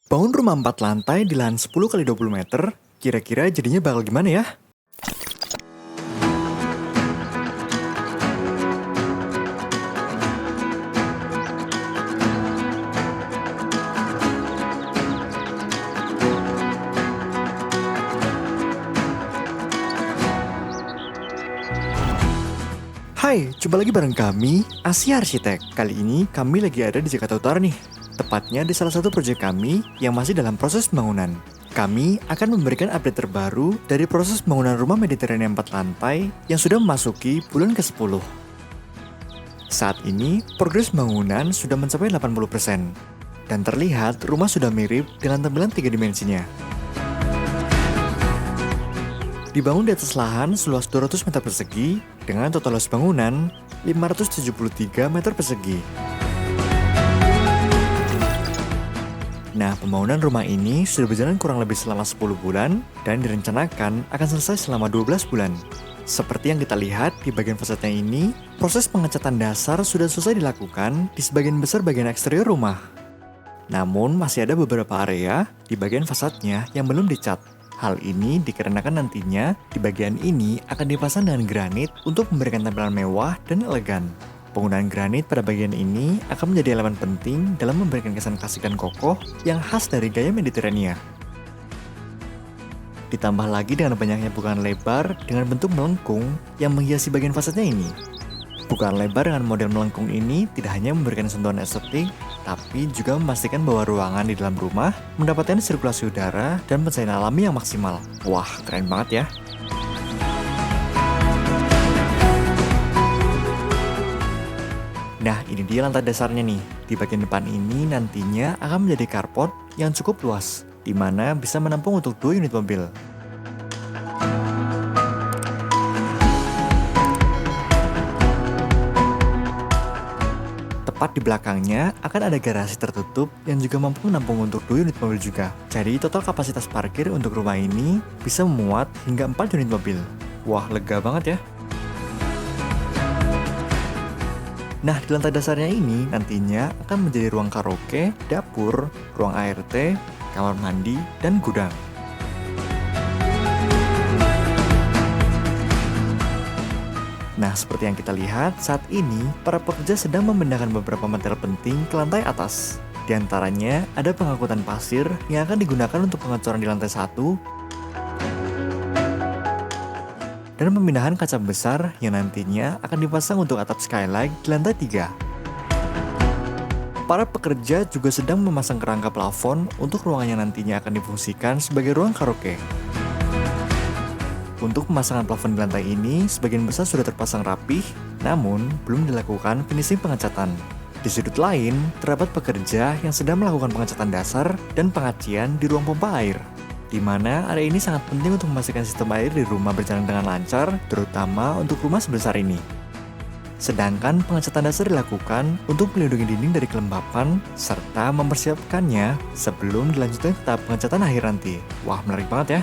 Bangun rumah 4 lantai di lahan 10 kali 20 meter, kira-kira jadinya bakal gimana ya? Hai, jumpa lagi bareng kami, Asia Arsitek. Kali ini kami lagi ada di Jakarta Utara nih. Tepatnya di salah satu proyek kami yang masih dalam proses pembangunan. Kami akan memberikan update terbaru dari proses pembangunan rumah Mediterranean 4 lantai yang sudah memasuki bulan ke-10. Saat ini, progres pembangunan sudah mencapai 80%. Dan terlihat rumah sudah mirip dengan tampilan 3 dimensinya. Dibangun di atas lahan seluas 200 meter persegi dengan total luas bangunan 573 meter persegi. Nah, pembangunan rumah ini sudah berjalan kurang lebih selama 10 bulan dan direncanakan akan selesai selama 12 bulan. Seperti yang kita lihat di bagian fasadnya ini, proses pengecatan dasar sudah selesai dilakukan di sebagian besar bagian eksterior rumah. Namun, masih ada beberapa area di bagian fasadnya yang belum dicat. Hal ini dikarenakan nantinya di bagian ini akan dipasang dengan granit untuk memberikan tampilan mewah dan elegan. Penggunaan granit pada bagian ini akan menjadi elemen penting dalam memberikan kesan klasik dan kokoh yang khas dari gaya Mediterania. Ditambah lagi dengan banyaknya bukaan lebar dengan bentuk melengkung yang menghiasi bagian fasadnya ini. Bukaan lebar dengan model melengkung ini tidak hanya memberikan sentuhan estetik, tapi juga memastikan bahwa ruangan di dalam rumah mendapatkan sirkulasi udara dan pencahayaan alami yang maksimal. Wah, keren banget ya! Nah, ini dia lantai dasarnya nih. Di bagian depan ini nantinya akan menjadi carport yang cukup luas, di mana bisa menampung untuk 2 unit mobil. Tepat di belakangnya akan ada garasi tertutup yang juga mampu menampung untuk 2 unit mobil juga. Jadi total kapasitas parkir untuk rumah ini bisa memuat hingga 4 unit mobil. Wah, lega banget ya. Nah, di lantai dasarnya ini nantinya akan menjadi ruang karaoke, dapur, ruang ART, kamar mandi, dan gudang. Nah, seperti yang kita lihat, saat ini para pekerja sedang memindahkan beberapa material penting ke lantai atas. Di antaranya ada pengangkutan pasir yang akan digunakan untuk pengecoran di lantai 1 dan pemindahan kaca besar yang nantinya akan dipasang untuk atap skylight di lantai 3. Para pekerja juga sedang memasang kerangka plafon untuk ruangan yang nantinya akan difungsikan sebagai ruang karaoke. Untuk pemasangan plafon di lantai ini, sebagian besar sudah terpasang rapih, namun belum dilakukan finishing pengecatan. Di sudut lain, terdapat pekerja yang sedang melakukan pengecatan dasar dan pengacian di ruang pompa air, di mana area ini sangat penting untuk memastikan sistem air di rumah berjalan dengan lancar, terutama untuk rumah sebesar ini. Sedangkan pengecatan dasar dilakukan untuk melindungi dinding dari kelembapan, serta mempersiapkannya sebelum dilanjutkan ke tahap pengecatan akhir nanti. Wah, menarik banget ya!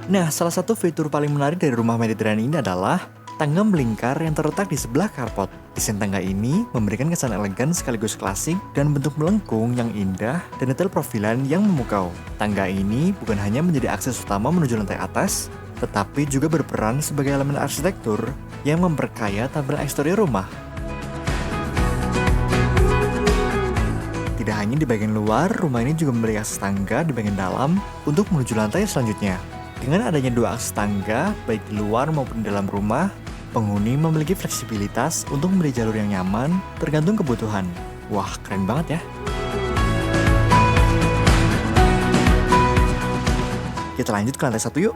Nah, salah satu fitur paling menarik dari rumah Mediterranean ini adalah tangga melingkar yang terletak di sebelah carport. Desain tangga ini memberikan kesan elegan sekaligus klasik dan bentuk melengkung yang indah dan detail profilan yang memukau. Tangga ini bukan hanya menjadi akses utama menuju lantai atas, tetapi juga berperan sebagai elemen arsitektur yang memperkaya tampilan eksterior rumah. Tidak hanya di bagian luar, rumah ini juga memiliki akses tangga di bagian dalam untuk menuju lantai selanjutnya. Dengan adanya 2 akses tangga, baik di luar maupun di dalam rumah, penghuni memiliki fleksibilitas untuk memilih jalur yang nyaman tergantung kebutuhan. Wah, keren banget ya! Kita lanjut ke lantai 1 yuk!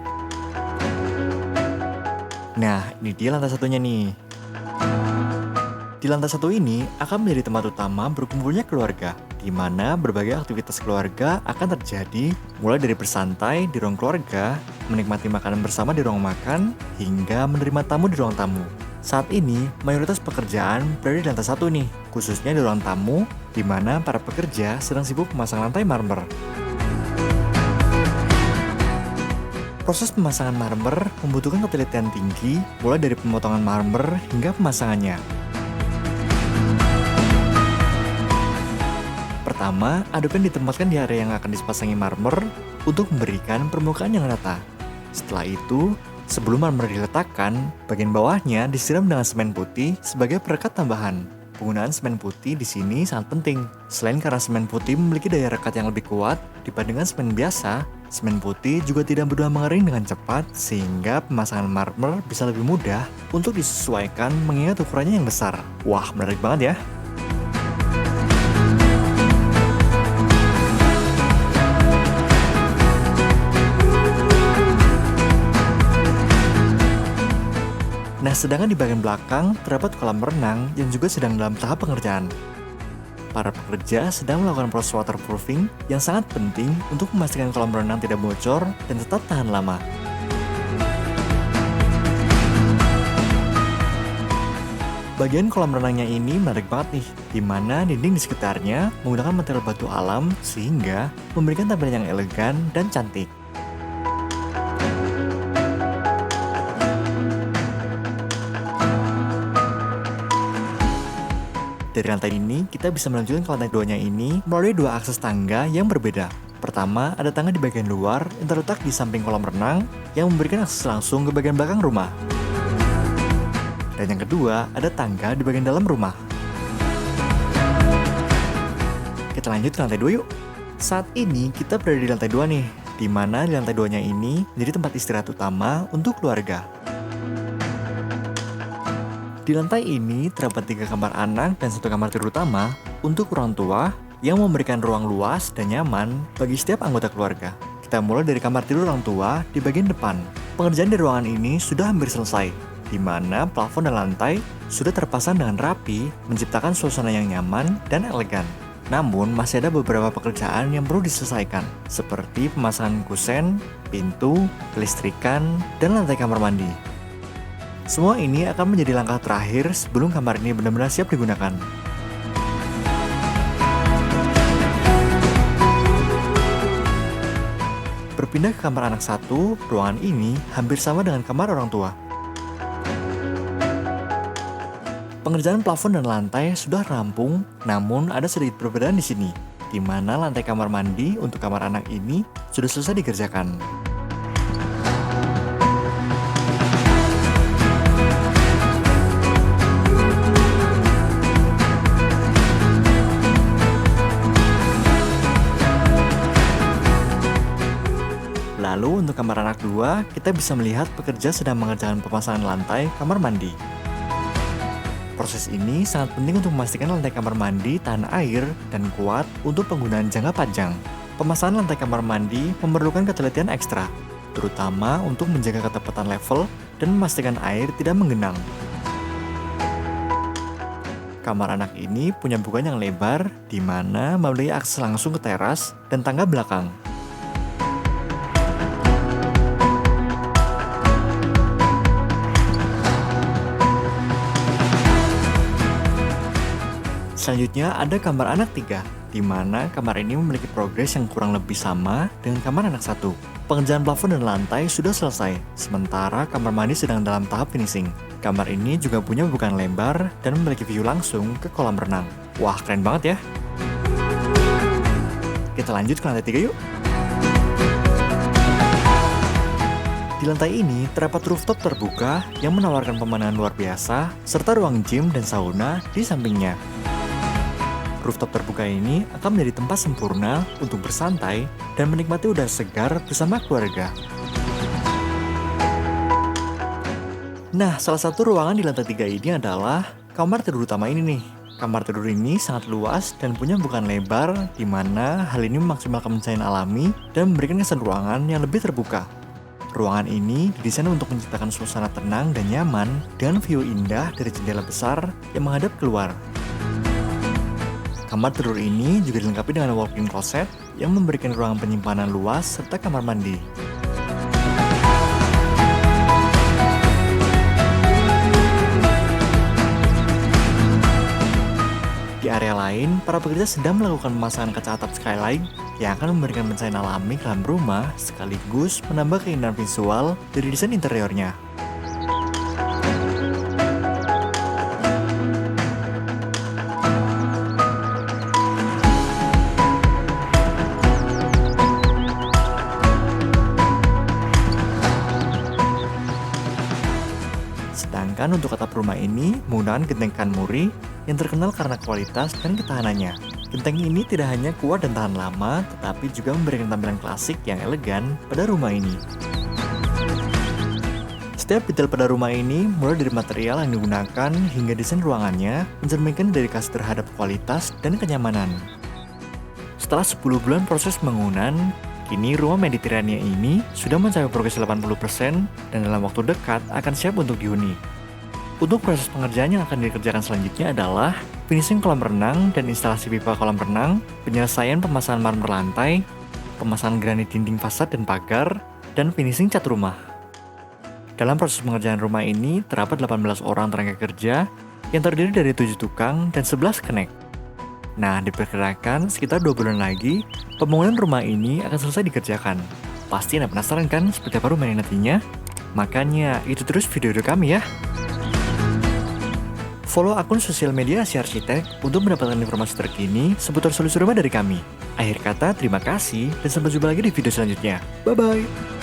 Nah, ini dia lantai satunya nih. Di lantai 1 ini akan menjadi tempat utama berkumpulnya keluarga, di mana berbagai aktivitas keluarga akan terjadi, mulai dari bersantai di ruang keluarga, menikmati makanan bersama di ruang makan, hingga menerima tamu di ruang tamu. Saat ini, mayoritas pekerjaan berada di lantai 1 nih, khususnya di ruang tamu, di mana para pekerja sedang sibuk memasang lantai marmer. Proses pemasangan marmer membutuhkan ketelitian tinggi, mulai dari pemotongan marmer hingga pemasangannya. Pertama, aduknya ditempatkan di area yang akan dipasangi marmer untuk memberikan permukaan yang rata. Setelah itu, sebelum marmer diletakkan, bagian bawahnya disiram dengan semen putih sebagai perekat tambahan. Penggunaan semen putih di sini sangat penting. Selain karena semen putih memiliki daya rekat yang lebih kuat dibandingkan semen biasa, semen putih juga tidak mudah mengering dengan cepat sehingga pemasangan marmer bisa lebih mudah untuk disesuaikan mengingat ukurannya yang besar. Wah, menarik banget ya! Nah, sedangkan di bagian belakang terdapat kolam renang yang juga sedang dalam tahap pengerjaan. Para pekerja sedang melakukan proses waterproofing yang sangat penting untuk memastikan kolam renang tidak bocor dan tetap tahan lama. Bagian kolam renangnya ini menarik banget nih, di mana dinding di sekitarnya menggunakan material batu alam sehingga memberikan tampilan yang elegan dan cantik. Dari lantai ini, kita bisa melanjutkan ke lantai 2-nya ini melalui dua akses tangga yang berbeda. Pertama, ada tangga di bagian luar yang terletak di samping kolam renang yang memberikan akses langsung ke bagian belakang rumah. Dan yang kedua, ada tangga di bagian dalam rumah. Kita lanjut ke lantai 2 yuk. Saat ini, kita berada di lantai 2 nih, di mana di lantai 2-nya ini menjadi tempat istirahat utama untuk keluarga. Di lantai ini terdapat 3 kamar anak dan 1 kamar tidur utama untuk orang tua yang memberikan ruang luas dan nyaman bagi setiap anggota keluarga. Kita mulai dari kamar tidur orang tua di bagian depan. Pengerjaan di ruangan ini sudah hampir selesai, di mana plafon dan lantai sudah terpasang dengan rapi, menciptakan suasana yang nyaman dan elegan. Namun, masih ada beberapa pekerjaan yang perlu diselesaikan, seperti pemasangan kusen, pintu, kelistrikan, dan lantai kamar mandi. Semua ini akan menjadi langkah terakhir sebelum kamar ini benar-benar siap digunakan. Berpindah ke kamar anak 1, ruangan ini hampir sama dengan kamar orang tua. Pengerjaan plafon dan lantai sudah rampung, namun ada sedikit perbedaan di sini, di mana lantai kamar mandi untuk kamar anak ini sudah selesai dikerjakan. Lalu untuk kamar anak 2, kita bisa melihat pekerja sedang mengerjakan pemasangan lantai kamar mandi. Proses ini sangat penting untuk memastikan lantai kamar mandi tahan air dan kuat untuk penggunaan jangka panjang. Pemasangan lantai kamar mandi memerlukan ketelitian ekstra, terutama untuk menjaga ketepatan level dan memastikan air tidak menggenang. Kamar anak ini punya bukaan yang lebar, di mana memiliki akses langsung ke teras dan tangga belakang. Selanjutnya ada kamar anak 3, di mana kamar ini memiliki progres yang kurang lebih sama dengan kamar anak 1. Pengerjaan plafon dan lantai sudah selesai, sementara kamar mandi sedang dalam tahap finishing. Kamar ini juga punya bukaan lebar dan memiliki view langsung ke kolam renang. Wah, keren banget ya! Kita lanjut ke lantai 3 yuk. Di lantai ini terdapat rooftop terbuka yang menawarkan pemandangan luar biasa, serta ruang gym dan sauna di sampingnya. Rooftop terbuka ini akan menjadi tempat sempurna untuk bersantai dan menikmati udara segar bersama keluarga. Nah, salah satu ruangan di lantai 3 ini adalah kamar tidur utama ini nih. Kamar tidur ini sangat luas dan punya bukaan lebar, di mana hal ini memaksimalkan pencahayaan alami dan memberikan kesan ruangan yang lebih terbuka. Ruangan ini didesain untuk menciptakan suasana tenang dan nyaman dengan view indah dari jendela besar yang menghadap keluar. Kamar tidur ini juga dilengkapi dengan walk-in closet yang memberikan ruangan penyimpanan luas serta kamar mandi. Di area lain, para pekerja sedang melakukan pemasangan kaca atap skylight yang akan memberikan pencahayaan alami ke dalam rumah sekaligus menambah keindahan visual dari desain interiornya. pekerjaan untuk atap rumah ini menggunakan genteng kanmuri yang terkenal karena kualitas dan ketahanannya. Genteng ini tidak hanya kuat dan tahan lama, tetapi juga memberikan tampilan klasik yang elegan pada rumah ini. Setiap detail pada rumah ini, mulai dari material yang digunakan hingga desain ruangannya, mencerminkan dedikasi terhadap kualitas dan kenyamanan. Setelah 10 bulan proses pembangunan, kini rumah Mediterania ini sudah mencapai progres 80% dan dalam waktu dekat akan siap untuk dihuni. Untuk proses pengerjaan yang akan dikerjakan selanjutnya adalah finishing kolam renang dan instalasi pipa kolam renang, penyelesaian pemasangan marmer lantai, pemasangan granit dinding fasad dan pagar, dan finishing cat rumah. Dalam proses pengerjaan rumah ini, terdapat 18 orang tenaga kerja yang terdiri dari 7 tukang dan 11 kenek. Nah, diperkirakan sekitar 2 bulan lagi, pembangunan rumah ini akan selesai dikerjakan. Pasti Anda penasaran kan seperti apa rumah ini nantinya? Makanya, itu terus video kami ya. Follow akun sosial media Asia Arsitek untuk mendapatkan informasi terkini seputar solusi rumah dari kami. Akhir kata, terima kasih dan sampai jumpa lagi di video selanjutnya. Bye-bye!